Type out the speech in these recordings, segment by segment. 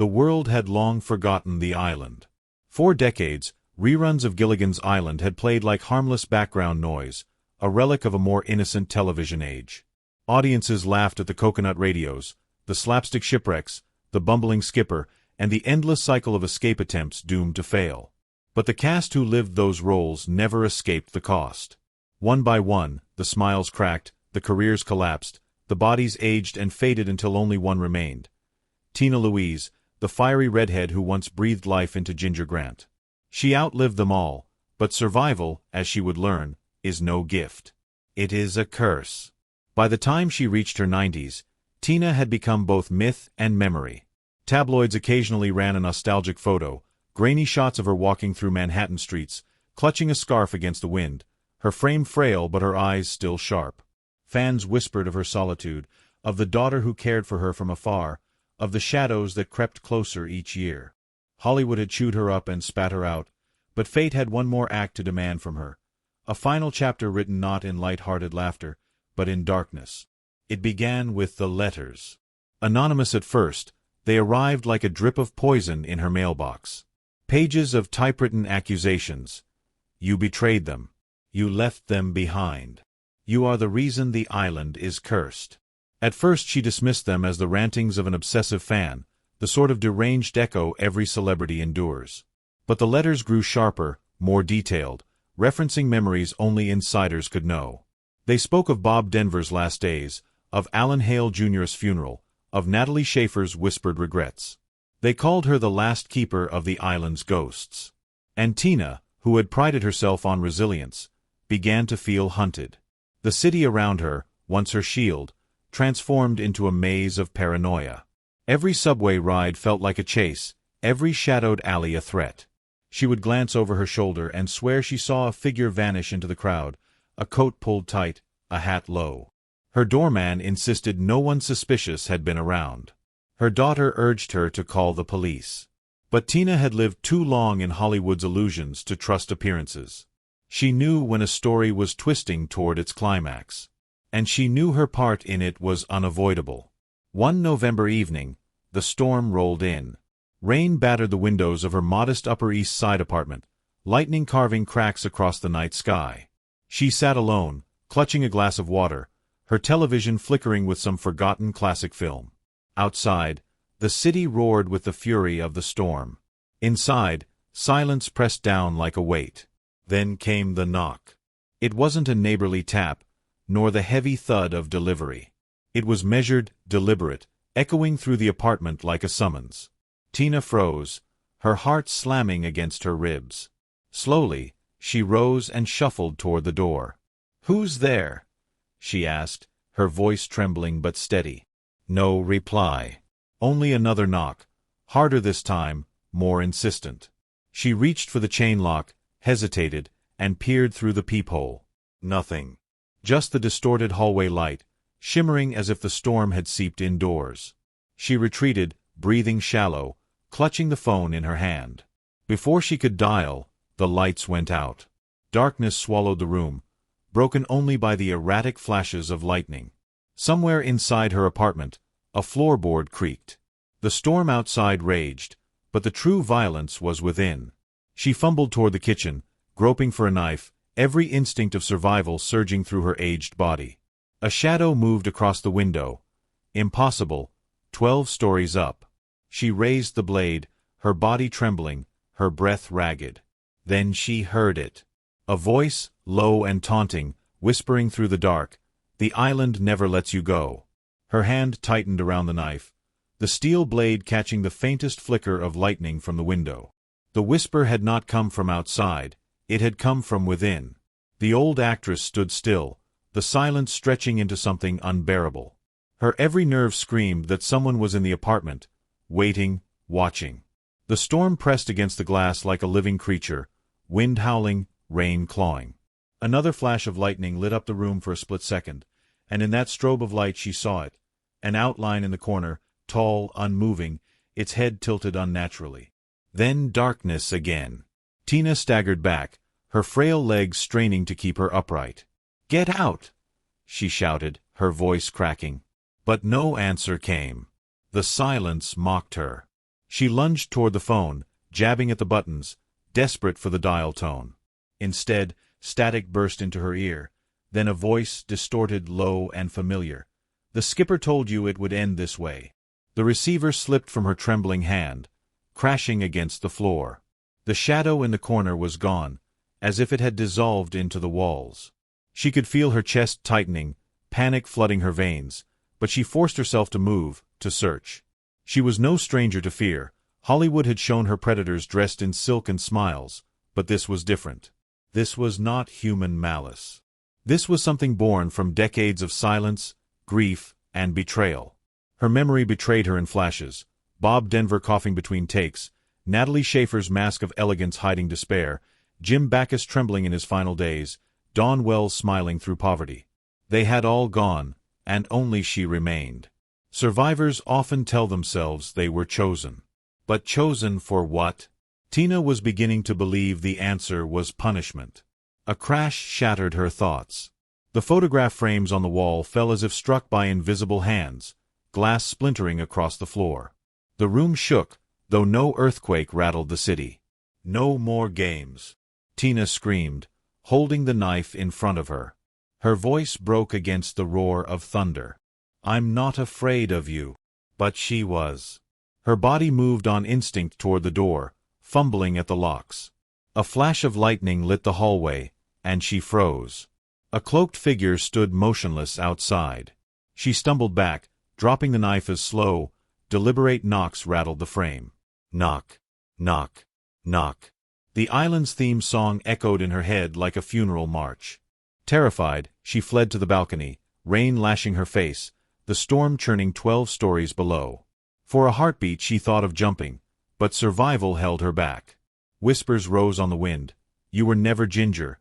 The world had long forgotten the island. For decades, reruns of Gilligan's Island had played like harmless background noise, a relic of a more innocent television age. Audiences laughed at the coconut radios, the slapstick shipwrecks, the bumbling skipper, and the endless cycle of escape attempts doomed to fail. But the cast who lived those roles never escaped the cost. One by one, the smiles cracked, the careers collapsed, the bodies aged and faded until only one remained. Tina Louise, the fiery redhead who once breathed life into Ginger Grant. She outlived them all, but survival, as she would learn, is no gift. It is a curse. By the time she reached her 90s, Tina had become both myth and memory. Tabloids occasionally ran a nostalgic photo, grainy shots of her walking through Manhattan streets, clutching a scarf against the wind, her frame frail but her eyes still sharp. Fans whispered of her solitude, of the daughter who cared for her from afar, of the shadows that crept closer each year. Hollywood had chewed her up and spat her out, but fate had one more act to demand from her. A final chapter written not in light-hearted laughter, but in darkness. It began with the letters. Anonymous at first, they arrived like a drip of poison in her mailbox. Pages of typewritten accusations. You betrayed them. You left them behind. You are the reason the island is cursed. At first she dismissed them as the rantings of an obsessive fan, the sort of deranged echo every celebrity endures. But the letters grew sharper, more detailed, referencing memories only insiders could know. They spoke of Bob Denver's last days, of Alan Hale Jr.'s funeral, of Natalie Schaefer's whispered regrets. They called her the last keeper of the island's ghosts. And Tina, who had prided herself on resilience, began to feel hunted. The city around her, once her shield, transformed into a maze of paranoia. Every subway ride felt like a chase, every shadowed alley a threat. She would glance over her shoulder and swear she saw a figure vanish into the crowd, a coat pulled tight, a hat low. Her doorman insisted no one suspicious had been around. Her daughter urged her to call the police. But Tina had lived too long in Hollywood's illusions to trust appearances. She knew when a story was twisting toward its climax. And she knew her part in it was unavoidable. One November evening, the storm rolled in. Rain battered the windows of her modest Upper East Side apartment, lightning carving cracks across the night sky. She sat alone, clutching a glass of water, her television flickering with some forgotten classic film. Outside, the city roared with the fury of the storm. Inside, silence pressed down like a weight. Then came the knock. It wasn't a neighborly tap, nor the heavy thud of delivery. It was measured, deliberate, echoing through the apartment like a summons. Tina froze, her heart slamming against her ribs. Slowly, she rose and shuffled toward the door. "Who's there?" she asked, her voice trembling but steady. No reply. Only another knock, harder this time, more insistent. She reached for the chain lock, hesitated, and peered through the peephole. Nothing. Just the distorted hallway light, shimmering as if the storm had seeped indoors. She retreated, breathing shallow, clutching the phone in her hand. Before she could dial, the lights went out. Darkness swallowed the room, broken only by the erratic flashes of lightning. Somewhere inside her apartment, a floorboard creaked. The storm outside raged, but the true violence was within. She fumbled toward the kitchen, groping for a knife, every instinct of survival surging through her aged body. A shadow moved across the window. Impossible, 12 stories up. She raised the blade, her body trembling, her breath ragged. Then she heard it. A voice, low and taunting, whispering through the dark, "The island never lets you go." Her hand tightened around the knife, the steel blade catching the faintest flicker of lightning from the window. The whisper had not come from outside, it had come from within. The old actress stood still, the silence stretching into something unbearable. Her every nerve screamed that someone was in the apartment, waiting, watching. The storm pressed against the glass like a living creature, wind howling, rain clawing. Another flash of lightning lit up the room for a split second, and in that strobe of light she saw it, an outline in the corner, tall, unmoving, its head tilted unnaturally. Then darkness again. Tina staggered back, her frail legs straining to keep her upright. "Get out!" she shouted, her voice cracking. But no answer came. The silence mocked her. She lunged toward the phone, jabbing at the buttons, desperate for the dial tone. Instead, static burst into her ear, then a voice, distorted, low, and familiar. "The skipper told you it would end this way." The receiver slipped from her trembling hand, crashing against the floor. The shadow in the corner was gone, as if it had dissolved into the walls. She could feel her chest tightening, panic flooding her veins, but she forced herself to move, to search. She was no stranger to fear. Hollywood had shown her predators dressed in silk and smiles, but this was different. This was not human malice. This was something born from decades of silence, grief, and betrayal. Her memory betrayed her in flashes. Bob Denver coughing between takes, Natalie Schaefer's mask of elegance hiding despair, Jim Backus trembling in his final days, Dawn Wells smiling through poverty. They had all gone, and only she remained. Survivors often tell themselves they were chosen. But chosen for what? Tina was beginning to believe the answer was punishment. A crash shattered her thoughts. The photograph frames on the wall fell as if struck by invisible hands, glass splintering across the floor. The room shook, though no earthquake rattled the city. "No more games," Tina screamed, holding the knife in front of her. Her voice broke against the roar of thunder. "I'm not afraid of you." But she was. Her body moved on instinct toward the door, fumbling at the locks. A flash of lightning lit the hallway, and she froze. A cloaked figure stood motionless outside. She stumbled back, dropping the knife as slow, deliberate knocks rattled the frame. Knock, knock, knock. The island's theme song echoed in her head like a funeral march. Terrified, she fled to the balcony, rain lashing her face, the storm churning 12 stories below. For a heartbeat she thought of jumping, but survival held her back. Whispers rose on the wind. "You were never Ginger.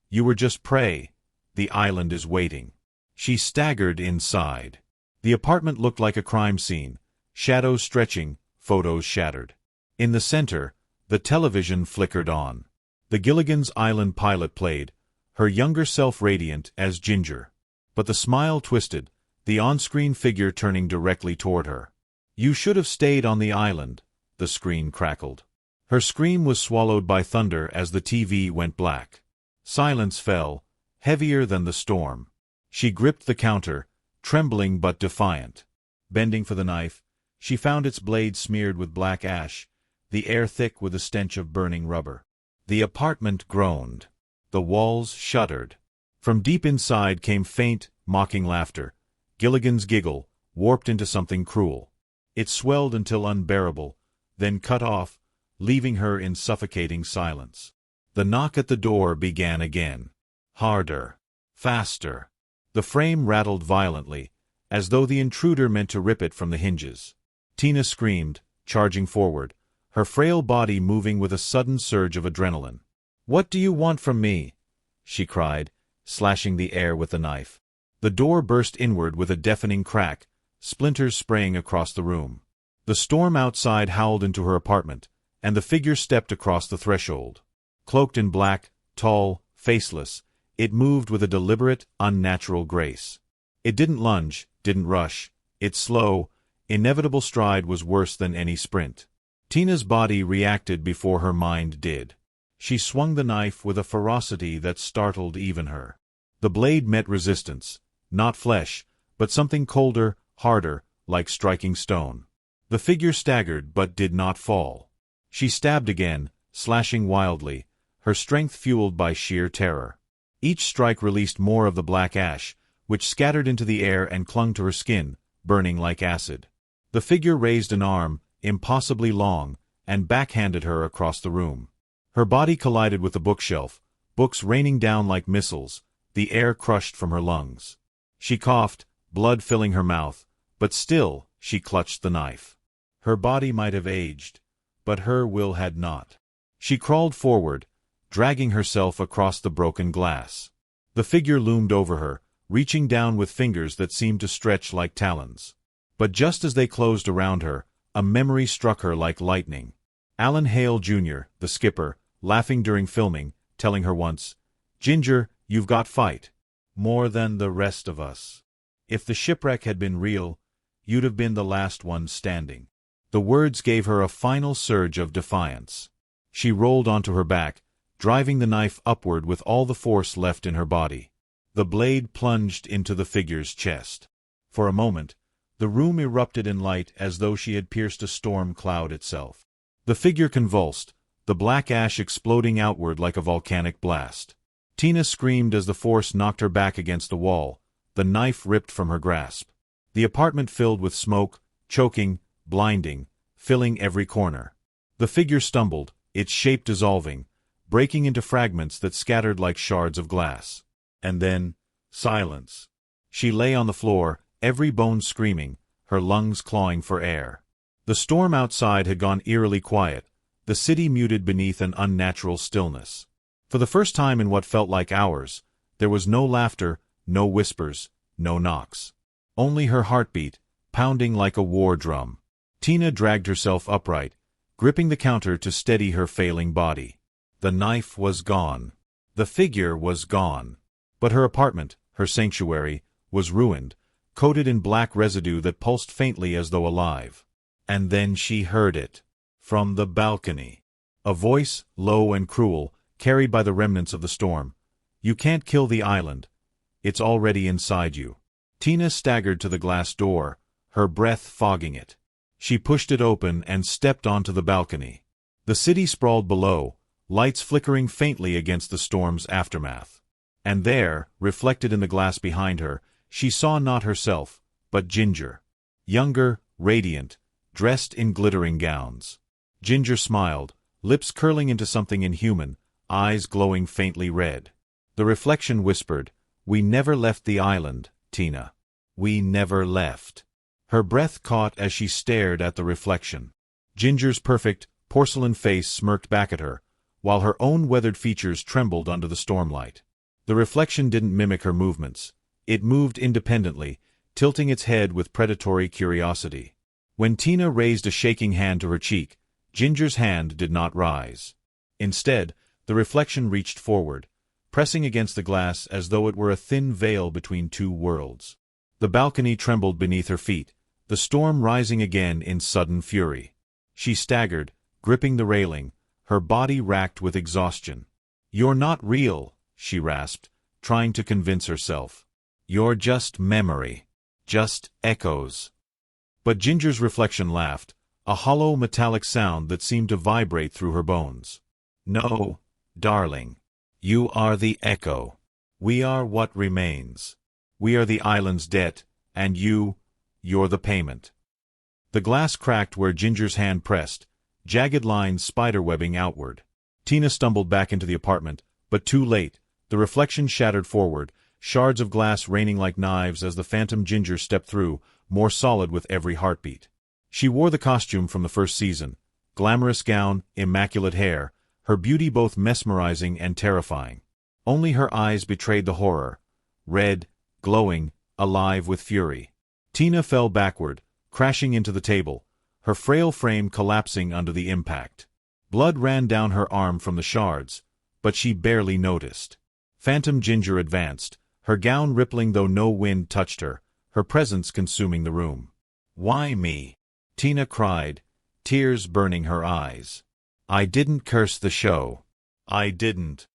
You were just prey. The island is waiting." She staggered inside. The apartment looked like a crime scene, shadows stretching, photos shattered. In the center, the television flickered on. The Gilligan's Island pilot played, her younger self radiant as Ginger. But the smile twisted, the on-screen figure turning directly toward her. "You should have stayed on the island," the screen crackled. Her scream was swallowed by thunder as the TV went black. Silence fell, heavier than the storm. She gripped the counter, trembling but defiant. Bending for the knife, she found its blade smeared with black ash, the air thick with the stench of burning rubber. The apartment groaned. The walls shuddered. From deep inside came faint, mocking laughter. Gilligan's giggle, warped into something cruel. It swelled until unbearable, then cut off, leaving her in suffocating silence. The knock at the door began again. Harder. Faster. The frame rattled violently, as though the intruder meant to rip it from the hinges. Tina screamed, charging forward, her frail body moving with a sudden surge of adrenaline. "What do you want from me?" she cried, slashing the air with the knife. The door burst inward with a deafening crack, splinters spraying across the room. The storm outside howled into her apartment, and the figure stepped across the threshold. Cloaked in black, tall, faceless, it moved with a deliberate, unnatural grace. It didn't lunge, didn't rush. Its slow, inevitable stride was worse than any sprint. Tina's body reacted before her mind did. She swung the knife with a ferocity that startled even her. The blade met resistance, not flesh, but something colder, harder, like striking stone. The figure staggered but did not fall. She stabbed again, slashing wildly, her strength fueled by sheer terror. Each strike released more of the black ash, which scattered into the air and clung to her skin, burning like acid. The figure raised an arm, impossibly long, and backhanded her across the room. Her body collided with the bookshelf, books raining down like missiles, the air crushed from her lungs. She coughed, blood filling her mouth, but still she clutched the knife. Her body might have aged, but her will had not. She crawled forward, dragging herself across the broken glass. The figure loomed over her, reaching down with fingers that seemed to stretch like talons. But just as they closed around her, a memory struck her like lightning. Alan Hale Jr., the skipper, laughing during filming, telling her once, "Ginger, you've got fight. More than the rest of us. If the shipwreck had been real, you'd have been the last one standing." The words gave her a final surge of defiance. She rolled onto her back, driving the knife upward with all the force left in her body. The blade plunged into the figure's chest. For a moment, the room erupted in light as though she had pierced a storm cloud itself. The figure convulsed, the black ash exploding outward like a volcanic blast. Tina screamed as the force knocked her back against the wall, the knife ripped from her grasp. The apartment filled with smoke, choking, blinding, filling every corner. The figure stumbled, its shape dissolving, breaking into fragments that scattered like shards of glass. And then, silence. She lay on the floor, every bone screaming, her lungs clawing for air. The storm outside had gone eerily quiet, the city muted beneath an unnatural stillness. For the first time in what felt like hours, there was no laughter, no whispers, no knocks. Only her heartbeat, pounding like a war drum. Tina dragged herself upright, gripping the counter to steady her failing body. The knife was gone. The figure was gone. But her apartment, her sanctuary, was ruined, coated in black residue that pulsed faintly as though alive. And then she heard it. From the balcony. A voice, low and cruel, carried by the remnants of the storm. "You can't kill the island. It's already inside you." Tina staggered to the glass door, her breath fogging it. She pushed it open and stepped onto the balcony. The city sprawled below, lights flickering faintly against the storm's aftermath. And there, reflected in the glass behind her, she saw not herself, but Ginger. Younger, radiant, dressed in glittering gowns. Ginger smiled, lips curling into something inhuman, eyes glowing faintly red. The reflection whispered, "We never left the island, Tina. We never left." Her breath caught as she stared at the reflection. Ginger's perfect, porcelain face smirked back at her, while her own weathered features trembled under the stormlight. The reflection didn't mimic her movements. It moved independently, tilting its head with predatory curiosity. When Tina raised a shaking hand to her cheek, Ginger's hand did not rise. Instead, the reflection reached forward, pressing against the glass as though it were a thin veil between two worlds. The balcony trembled beneath her feet, the storm rising again in sudden fury. She staggered, gripping the railing, her body racked with exhaustion. "You're not real," she rasped, trying to convince herself. "You're just memory. Just echoes." But Ginger's reflection laughed, a hollow metallic sound that seemed to vibrate through her bones. "No, darling. You are the echo. We are what remains. We are the island's debt, and you're the payment." The glass cracked where Ginger's hand pressed, jagged lines spiderwebbing outward. Tina stumbled back into the apartment, but too late. The reflection shattered forward, shards of glass raining like knives as the phantom Ginger stepped through, more solid with every heartbeat. She wore the costume from the first season, glamorous gown, immaculate hair, her beauty both mesmerizing and terrifying. Only her eyes betrayed the horror, red, glowing, alive with fury. Tina fell backward, crashing into the table, her frail frame collapsing under the impact. Blood ran down her arm from the shards, but she barely noticed. Phantom Ginger advanced, her gown rippling though no wind touched her, her presence consuming the room. "Why me?" Tina cried, tears burning her eyes. "I didn't curse the show. I didn't."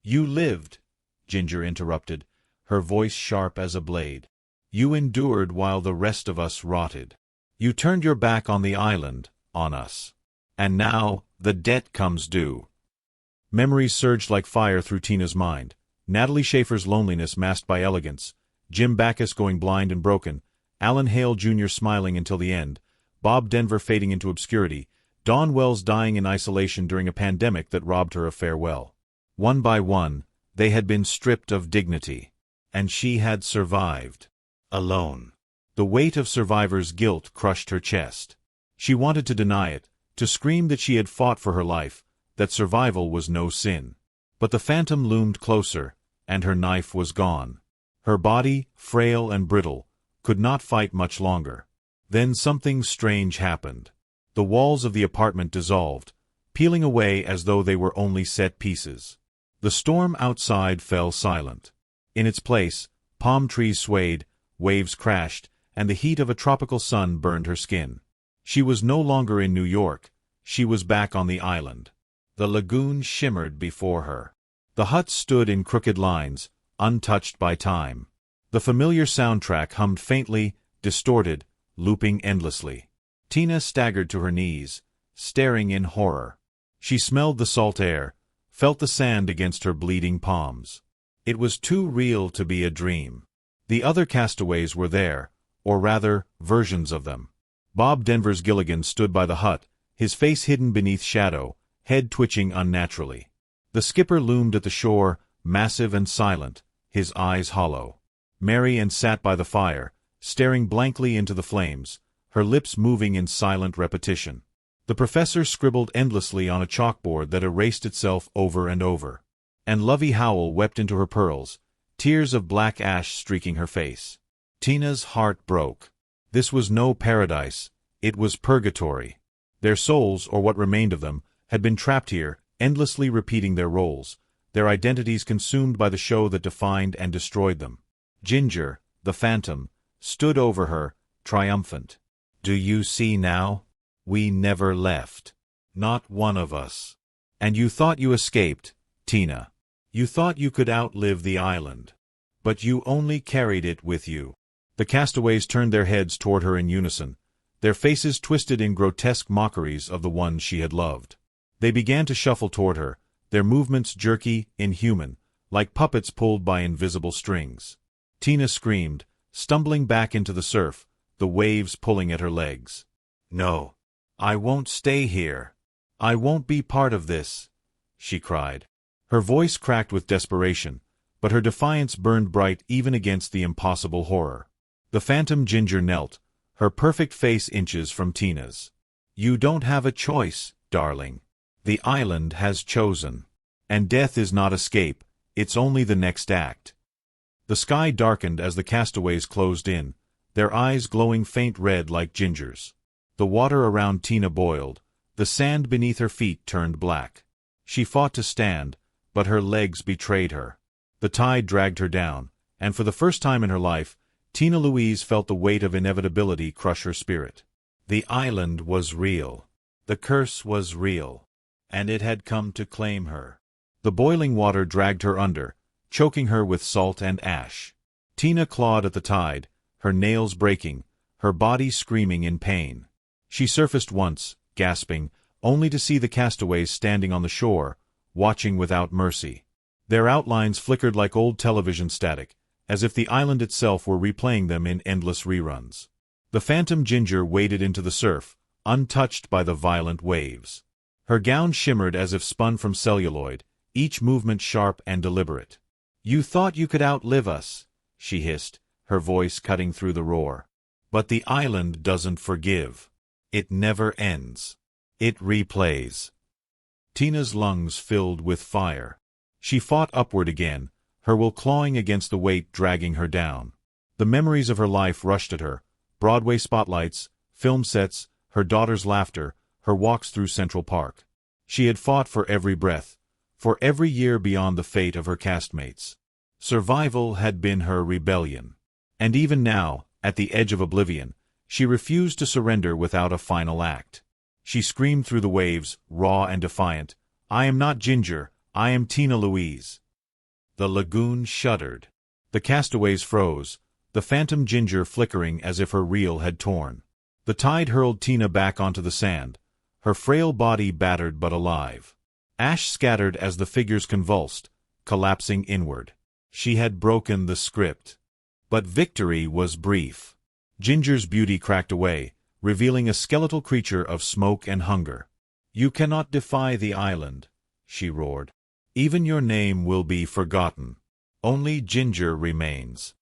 "You lived," Ginger interrupted, her voice sharp as a blade. "You endured while the rest of us rotted. You turned your back on the island, on us. And now, the debt comes due." Memories surged like fire through Tina's mind. Natalie Schaefer's loneliness masked by elegance, Jim Backus going blind and broken, Alan Hale Jr. smiling until the end, Bob Denver fading into obscurity, Dawn Wells dying in isolation during a pandemic that robbed her of farewell. One by one, they had been stripped of dignity. And she had survived. Alone. The weight of survivor's guilt crushed her chest. She wanted to deny it, to scream that she had fought for her life, that survival was no sin. But the phantom loomed closer, and her knife was gone. Her body, frail and brittle, could not fight much longer. Then something strange happened. The walls of the apartment dissolved, peeling away as though they were only set pieces. The storm outside fell silent. In its place, palm trees swayed, waves crashed, and the heat of a tropical sun burned her skin. She was no longer in New York, she was back on the island. The lagoon shimmered before her. The huts stood in crooked lines, untouched by time. The familiar soundtrack hummed faintly, distorted, looping endlessly. Tina staggered to her knees, staring in horror. She smelled the salt air, felt the sand against her bleeding palms. It was too real to be a dream. The other castaways were there, or rather, versions of them. Bob Denver's Gilligan stood by the hut, his face hidden beneath shadow, head twitching unnaturally. The skipper loomed at the shore, massive and silent, his eyes hollow. Mary sat by the fire, staring blankly into the flames, her lips moving in silent repetition. The professor scribbled endlessly on a chalkboard that erased itself over and over. And Lovey Howell wept into her pearls, tears of black ash streaking her face. Tina's heart broke. This was no paradise, it was purgatory. Their souls, or what remained of them, had been trapped here, endlessly repeating their roles, their identities consumed by the show that defined and destroyed them. Ginger, the phantom, stood over her, triumphant. "Do you see now? We never left. Not one of us. And you thought you escaped, Tina. You thought you could outlive the island. But you only carried it with you." The castaways turned their heads toward her in unison, their faces twisted in grotesque mockeries of the one she had loved. They began to shuffle toward her, their movements jerky, inhuman, like puppets pulled by invisible strings. Tina screamed, stumbling back into the surf, the waves pulling at her legs. "No, I won't stay here. I won't be part of this," she cried. Her voice cracked with desperation, but her defiance burned bright even against the impossible horror. The phantom Ginger knelt, her perfect face inches from Tina's. "You don't have a choice, darling. The island has chosen. And death is not escape, it's only the next act." The sky darkened as the castaways closed in, their eyes glowing faint red like Ginger's. The water around Tina boiled, the sand beneath her feet turned black. She fought to stand, but her legs betrayed her. The tide dragged her down, and for the first time in her life, Tina Louise felt the weight of inevitability crush her spirit. The island was real. The curse was real. And it had come to claim her. The boiling water dragged her under, choking her with salt and ash. Tina clawed at the tide, her nails breaking, her body screaming in pain. She surfaced once, gasping, only to see the castaways standing on the shore, watching without mercy. Their outlines flickered like old television static, as if the island itself were replaying them in endless reruns. The phantom Ginger waded into the surf, untouched by the violent waves. Her gown shimmered as if spun from celluloid, each movement sharp and deliberate. "You thought you could outlive us," she hissed, her voice cutting through the roar. "But the island doesn't forgive. It never ends. It replays." Tina's lungs filled with fire. She fought upward again, her will clawing against the weight dragging her down. The memories of her life rushed at her, Broadway spotlights, film sets, her daughter's laughter, her walks through Central Park. She had fought for every breath, for every year beyond the fate of her castmates. Survival had been her rebellion. And even now, at the edge of oblivion, she refused to surrender without a final act. She screamed through the waves, raw and defiant, "I am not Ginger, I am Tina Louise." The lagoon shuddered. The castaways froze, the phantom Ginger flickering as if her reel had torn. The tide hurled Tina back onto the sand, her frail body battered but alive. Ash scattered as the figures convulsed, collapsing inward. She had broken the script. But victory was brief. Ginger's beauty cracked away, revealing a skeletal creature of smoke and hunger. "You cannot defy the island," she roared. "Even your name will be forgotten. Only Ginger remains."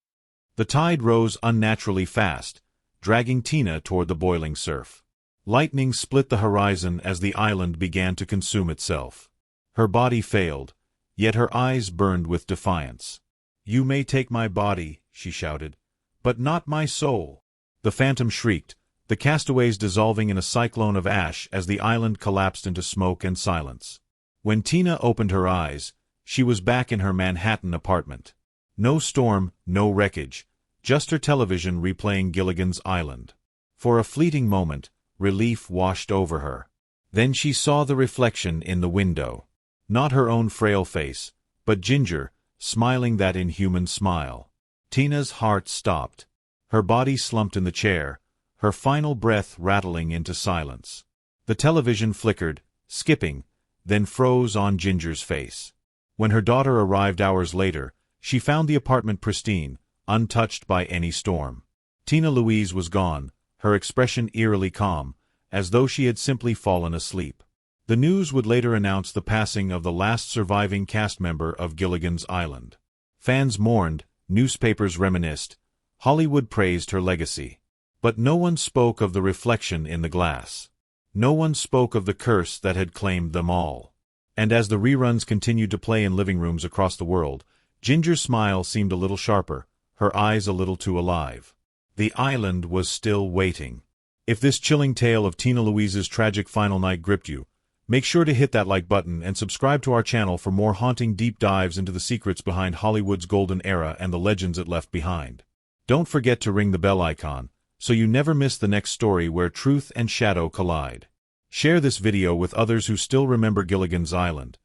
The tide rose unnaturally fast, dragging Tina toward the boiling surf. Lightning split the horizon as the island began to consume itself. Her body failed, yet her eyes burned with defiance. "You may take my body," she shouted, "but not my soul." The phantom shrieked, the castaways dissolving in a cyclone of ash as the island collapsed into smoke and silence. When Tina opened her eyes, she was back in her Manhattan apartment. No storm, no wreckage, just her television replaying Gilligan's Island. For a fleeting moment, relief washed over her. Then she saw the reflection in the window. Not her own frail face, but Ginger, smiling that inhuman smile. Tina's heart stopped. Her body slumped in the chair, her final breath rattling into silence. The television flickered, skipping, then froze on Ginger's face. When her daughter arrived hours later, she found the apartment pristine, untouched by any storm. Tina Louise was gone, her expression eerily calm, as though she had simply fallen asleep. The news would later announce the passing of the last surviving cast member of Gilligan's Island. Fans mourned, newspapers reminisced, Hollywood praised her legacy. But no one spoke of the reflection in the glass. No one spoke of the curse that had claimed them all. And as the reruns continued to play in living rooms across the world, Ginger's smile seemed a little sharper, her eyes a little too alive. The island was still waiting. If this chilling tale of Tina Louise's tragic final night gripped you, make sure to hit that like button and subscribe to our channel for more haunting deep dives into the secrets behind Hollywood's golden era and the legends it left behind. Don't forget to ring the bell icon, so you never miss the next story where truth and shadow collide. Share this video with others who still remember Gilligan's Island.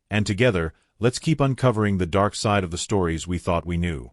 And together, let's keep uncovering the dark side of the stories we thought we knew.